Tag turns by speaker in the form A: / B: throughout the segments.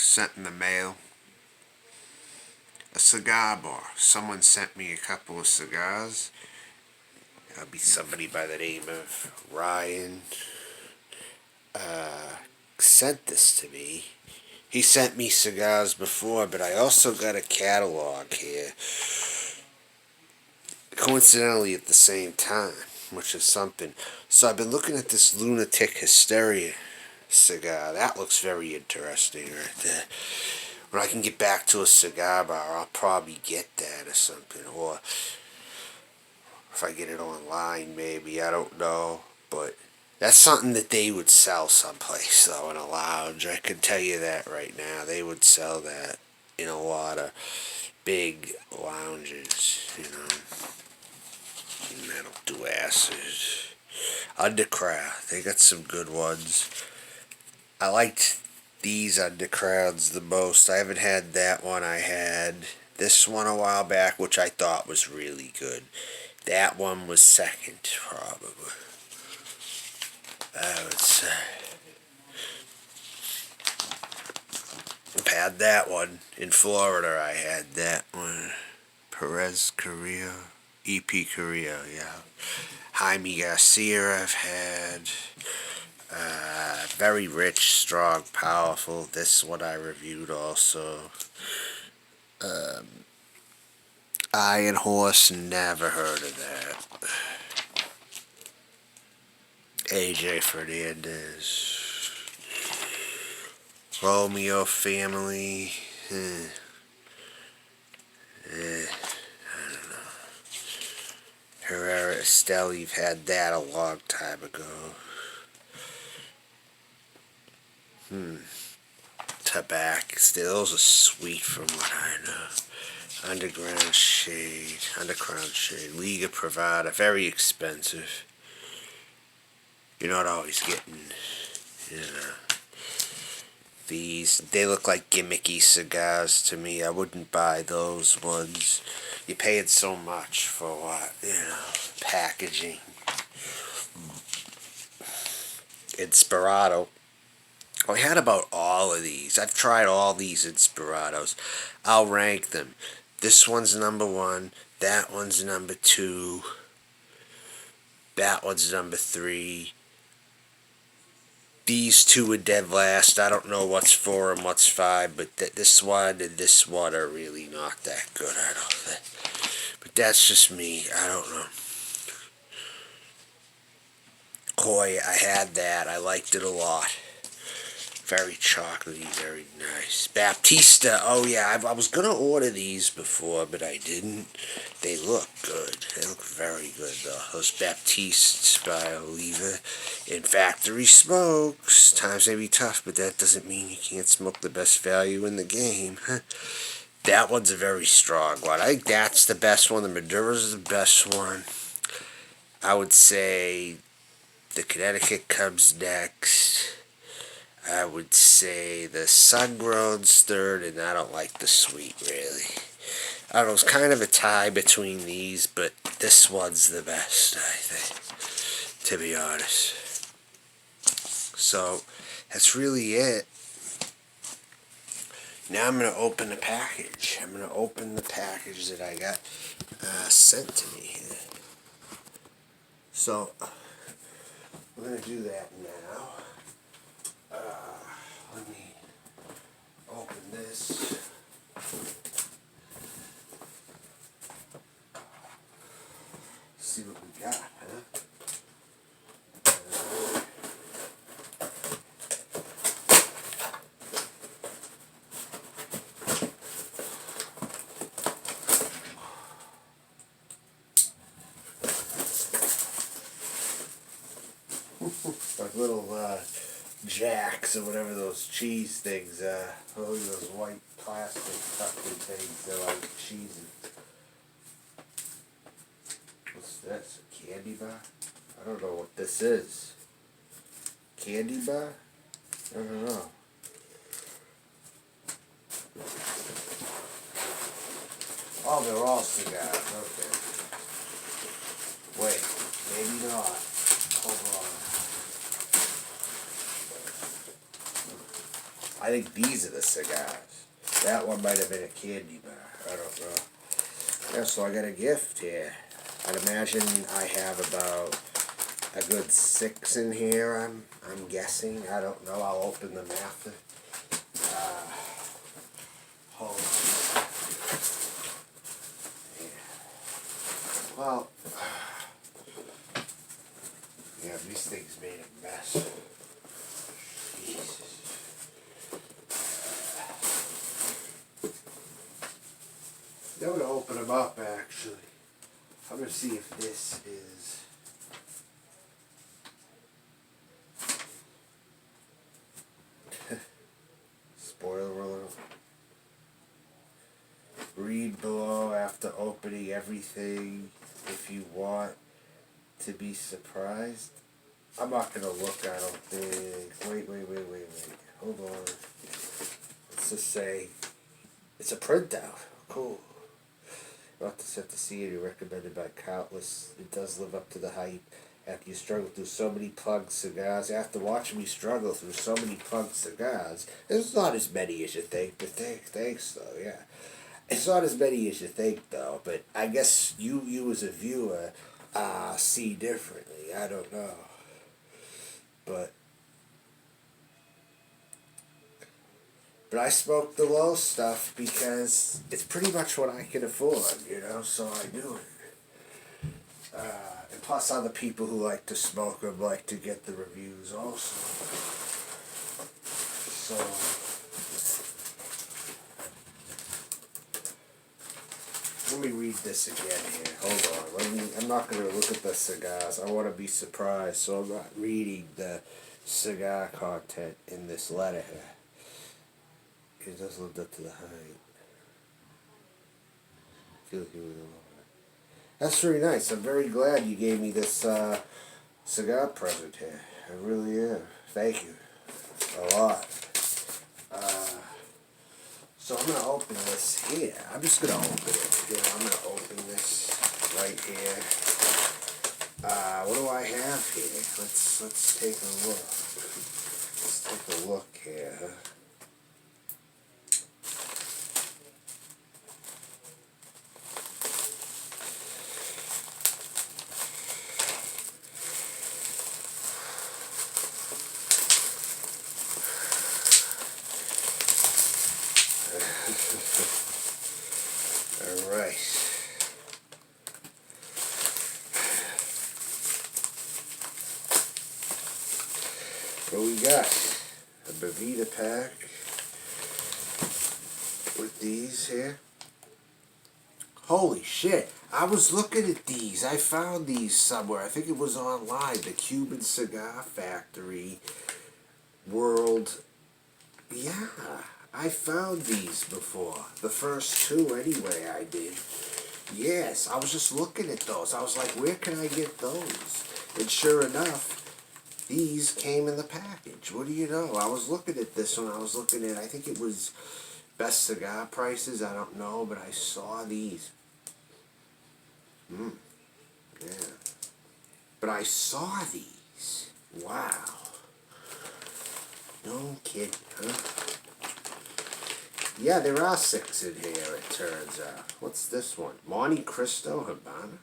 A: sent in the mail. A cigar bar. Someone sent me a couple of cigars. It'll be somebody by the name of Ryan. Sent this to me. He sent me cigars before, but I also got a catalog here. Coincidentally at the same time, which is something. So I've been looking at this Lunatic Hysteria cigar. That looks very interesting right there. When I can get back to a cigar bar, I'll probably get that or something. Or if I get it online, maybe. I don't know. But that's something that they would sell someplace, though, in a lounge. I can tell you that right now. They would sell that in a lot of big lounges, you know. Metal do acid. Undercrown. They got some good ones. I liked these Undercrowns the most. I haven't had that one. I had this one a while back, which I thought was really good. That one was second, probably. I would say. I've had that one. In Florida, I had that one. Perez Carrillo. EP Carrillo, yeah. Jaime Garcia, I've had. Very rich, strong, powerful. This one I reviewed also. Iron Horse, never heard of that. AJ Fernandez. Romeo Family. I don't know. Herrera Estelle, you've had that a long time ago. Tobacco. Those are sweet from what I know. Underground Shade. Liga Privada. Very expensive. You're not always getting, you know. These, they look like gimmicky cigars to me. I wouldn't buy those ones. You're paying so much for what, you know, packaging. Inspirato. I had about all of these. I've tried all these Inspiratos. I'll rank them. This one's number 1. That one's number 2. That one's number 3. These 2 are dead last. I don't know what's 4 and what's 5, but this one and this one are really not that good, I don't think. But that's just me. I don't know. Koi, I had that. I liked it a lot. Very chocolatey, very nice. Baptista, oh yeah, I was going to order these before, but I didn't. They look good. They look very good, though. Those Baptistes by Oliva. In factory smokes. Times may be tough, but that doesn't mean you can't smoke the best value in the game. That one's a very strong one. I think that's the best one. The Madura's the best one. I would say the Connecticut comes next. I would say the Sun-Grown's third, and I don't like the sweet, really. I don't know, it's kind of a tie between these, but this one's the best, I think, to be honest. So, that's really it. Now I'm going to open the package. I'm going to open the package that I got sent to me here. So, we're going to do that now. Let me open this. See what we got, huh? Like little jacks or whatever those cheese things are. Oh, those white plastic tucking things, they're like cheesy. What's this? A candy bar? I don't know what this is. Candy bar? I don't know. Oh, they're all cigars. Okay. Wait, maybe not. Hold on. I think these are the cigars. That one might have been a candy bar. I don't know. Yeah, so I got a gift here. I'd imagine I have about a good 6 in here, I'm guessing. I don't know. I'll open them after. Hold on. Yeah. Well, yeah, these things made a mess. Jesus. I'm going to open them up, actually. I'm going to see if this is... Spoiler alert. Read below after opening everything if you want to be surprised. I'm not going to look, I don't think. Wait. Hold on. Let's just say it's a printout. Cool. Not to set the scene, recommended by countless. It does live up to the hype. After you struggle through so many plugged cigars, after watching me struggle through so many plugged cigars, there's not as many as you think, but thanks though, yeah. It's not as many as you think though, but I guess you as a viewer see differently. I don't know. But I smoke the low stuff because it's pretty much what I can afford, so I do it. And plus other people who like to smoke them like to get the reviews also. So, let me read this again here. Hold on. I'm not going to look at the cigars. I want to be surprised, so I'm not reading the cigar content in this letter here. It does live up to the hype. Feel like you were the That's very nice. I'm very glad you gave me this cigar present here. I really am. Thank you. A lot. So I'm going to open this here. I'm just going to open it. I'm going to open this right here. What do I have here? Let's take a look. Let's take a look here. Alright. What we got? A Bevita pack with these here. Holy shit. I was looking at these. I found these somewhere. I think it was online. The Cuban Cigar Factory World. Yeah. I found these before. The first two, anyway, I did. Yes, I was just looking at those. I was like, where can I get those? And sure enough, these came in the package. What do you know? I was looking at this one. I was looking at, I think it was Best Cigar Prices. I don't know, but I saw these. Yeah. But I saw these. Wow. No kidding, huh? Yeah, there are 6 in here, it turns out. What's this one? Montecristo Habana?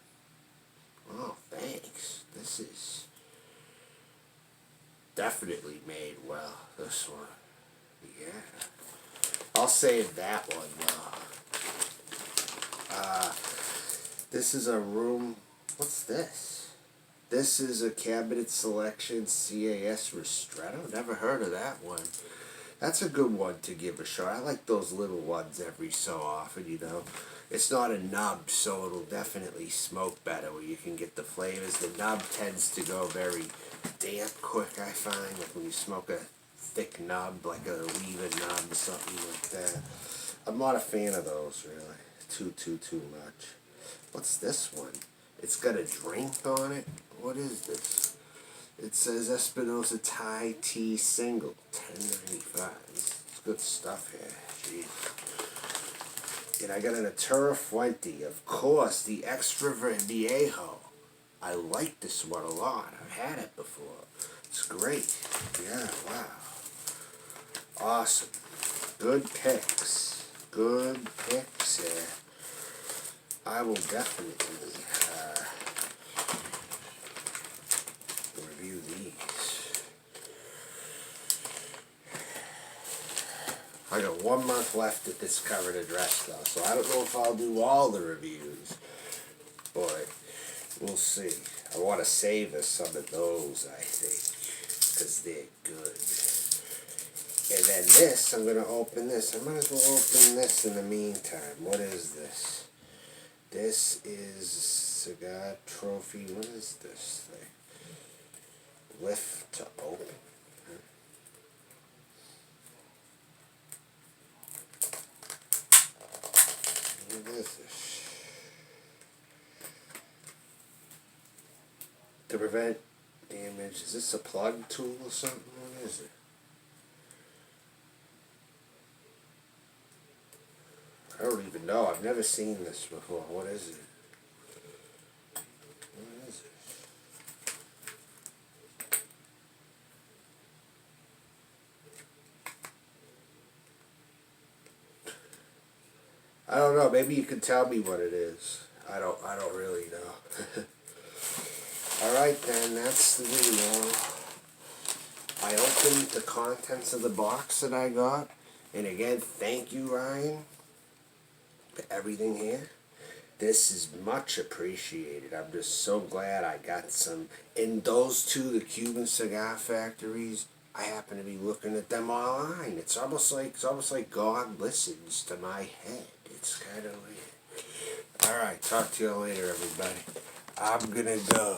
A: Oh, thanks. This is definitely made well, this one. Yeah. I'll save that one, though. This is a room... What's this? This is a Cabinet Selection CAS Ristretto. Never heard of that one. That's a good one to give a shot. I like those little ones every so often, It's not a nub, so it'll definitely smoke better where you can get the flavors. The nub tends to go very damp quick, I find. Like when you smoke a thick nub, like a lever nub or something like that. I'm not a fan of those, really. Too much. What's this one? It's got a drink on it? What is this? It says Espinosa Thai Tea Single, $10.95. It's good stuff here. Jeez. And I got an Arturo Fuente, of course, the Xtra Viejo. I like this one a lot. I've had it before. It's great. Yeah, wow. Awesome. Good picks. Good picks here. I will definitely review these. I got 1 month left at this current address though, so I don't know if I'll do all the reviews, but we'll see. I want to savor some of those, I think, because they're good. And then this, I'm going to open this. I might as well open this in the meantime. What is this? This is Cigar Trophy. What is this thing? Lift to open. What is this? To prevent damage. Is this a plug tool or something? What is it? I don't even know. I've never seen this before. What is it? What is it? I don't know. Maybe you can tell me what it is. I don't really know. Alright then, that's the video. I opened the contents of the box that I got. And again, thank you, Ryan, for everything here. This is much appreciated. I'm just so glad I got some. And those two, the Cuban cigar factories, I happen to be looking at them online. It's almost like God listens to my head. It's kind of weird. Alright, talk to you later, everybody. I'm gonna go.